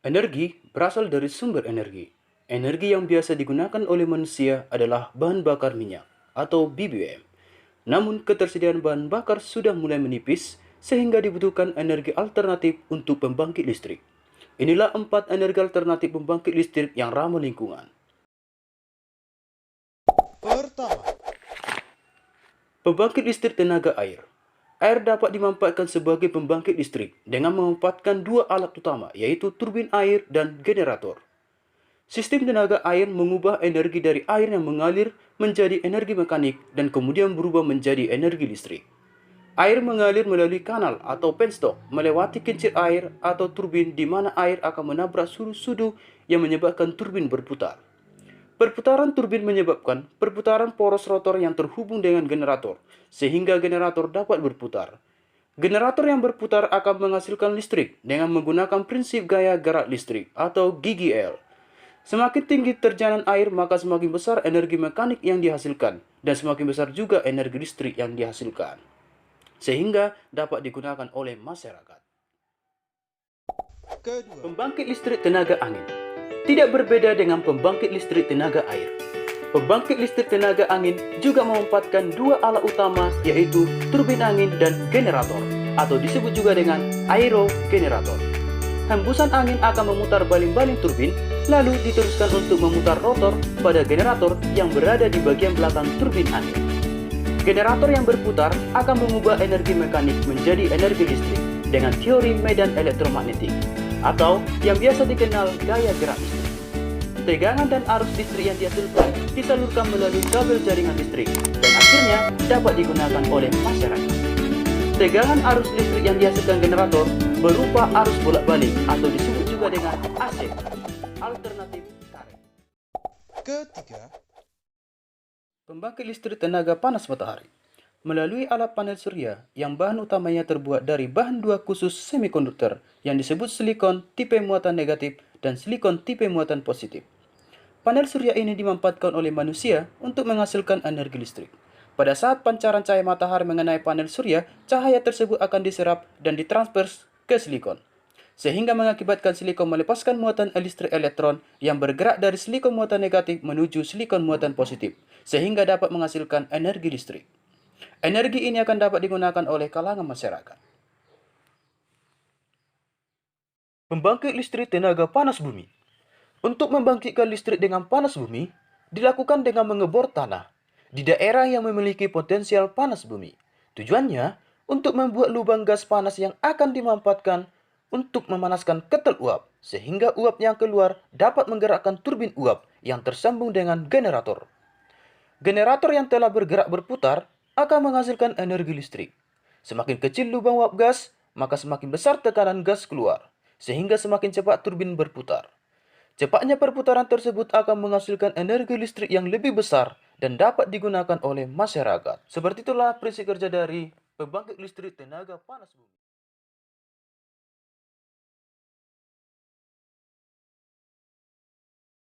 Energi berasal dari sumber energi. Energi yang biasa digunakan oleh manusia adalah bahan bakar minyak atau BBM. Namun ketersediaan bahan bakar sudah mulai menipis sehingga dibutuhkan energi alternatif untuk pembangkit listrik. Inilah 4 energi alternatif pembangkit listrik yang ramah lingkungan. Pertama, Pembangkit listrik tenaga air. Air dapat dimanfaatkan sebagai pembangkit listrik dengan memanfaatkan dua alat utama, yaitu turbin air dan generator. Sistem tenaga air mengubah energi dari air yang mengalir menjadi energi mekanik dan kemudian berubah menjadi energi listrik. Air mengalir melalui kanal atau penstock melewati kincir air atau turbin di mana air akan menabrak sudu yang menyebabkan turbin berputar. Perputaran turbin menyebabkan perputaran poros rotor yang terhubung dengan generator, sehingga generator dapat berputar. Generator yang berputar akan menghasilkan listrik dengan menggunakan prinsip gaya gerak listrik atau GGL. Semakin tinggi terjauhan air, maka semakin besar energi mekanik yang dihasilkan, dan semakin besar juga energi listrik yang dihasilkan, sehingga dapat digunakan oleh masyarakat. kedua, Pembangkit listrik tenaga angin tidak berbeda dengan pembangkit listrik tenaga air. Pembangkit listrik tenaga angin juga memanfaatkan dua alat utama, yaitu turbin angin dan generator, atau disebut juga dengan aerogenerator. Hembusan angin akan memutar baling-baling turbin, lalu diteruskan untuk memutar rotor pada generator yang berada di bagian belakang turbin angin. Generator yang berputar akan mengubah energi mekanik menjadi energi listrik dengan teori medan elektromagnetik, atau yang biasa dikenal gaya gerak listrik. Tegangan dan arus listrik yang dihasilkan disalurkan melalui kabel jaringan listrik dan akhirnya dapat digunakan oleh masyarakat. Tegangan arus listrik yang dihasilkan generator berupa arus bolak-balik atau disebut juga dengan AC, alternatif current. ketiga, Pembangkit listrik tenaga panas matahari melalui alat panel surya yang bahan utamanya terbuat dari bahan dua khusus semikonduktor yang disebut silikon tipe muatan negatif dan silikon tipe muatan positif. Panel surya ini dimanfaatkan oleh manusia untuk menghasilkan energi listrik. Pada saat pancaran cahaya matahari mengenai panel surya, cahaya tersebut akan diserap dan ditransfer ke silikon, sehingga mengakibatkan silikon melepaskan muatan listrik elektron yang bergerak dari silikon muatan negatif menuju silikon muatan positif, sehingga dapat menghasilkan energi listrik. Energi ini akan dapat digunakan oleh kalangan masyarakat. Pembangkit listrik tenaga panas bumi. Untuk membangkitkan listrik dengan panas bumi, dilakukan dengan mengebor tanah di daerah yang memiliki potensial panas bumi. Tujuannya untuk membuat lubang gas panas yang akan dimanfaatkan untuk memanaskan ketel uap, sehingga uap yang keluar dapat menggerakkan turbin uap yang tersambung dengan generator. Generator yang telah bergerak berputar akan menghasilkan energi listrik. Semakin kecil lubang uap gas, maka semakin besar tekanan gas keluar, sehingga semakin cepat turbin berputar. Cepatnya perputaran tersebut akan menghasilkan energi listrik yang lebih besar dan dapat digunakan oleh masyarakat. Seperti itulah prinsip kerja dari pembangkit listrik tenaga panas bumi.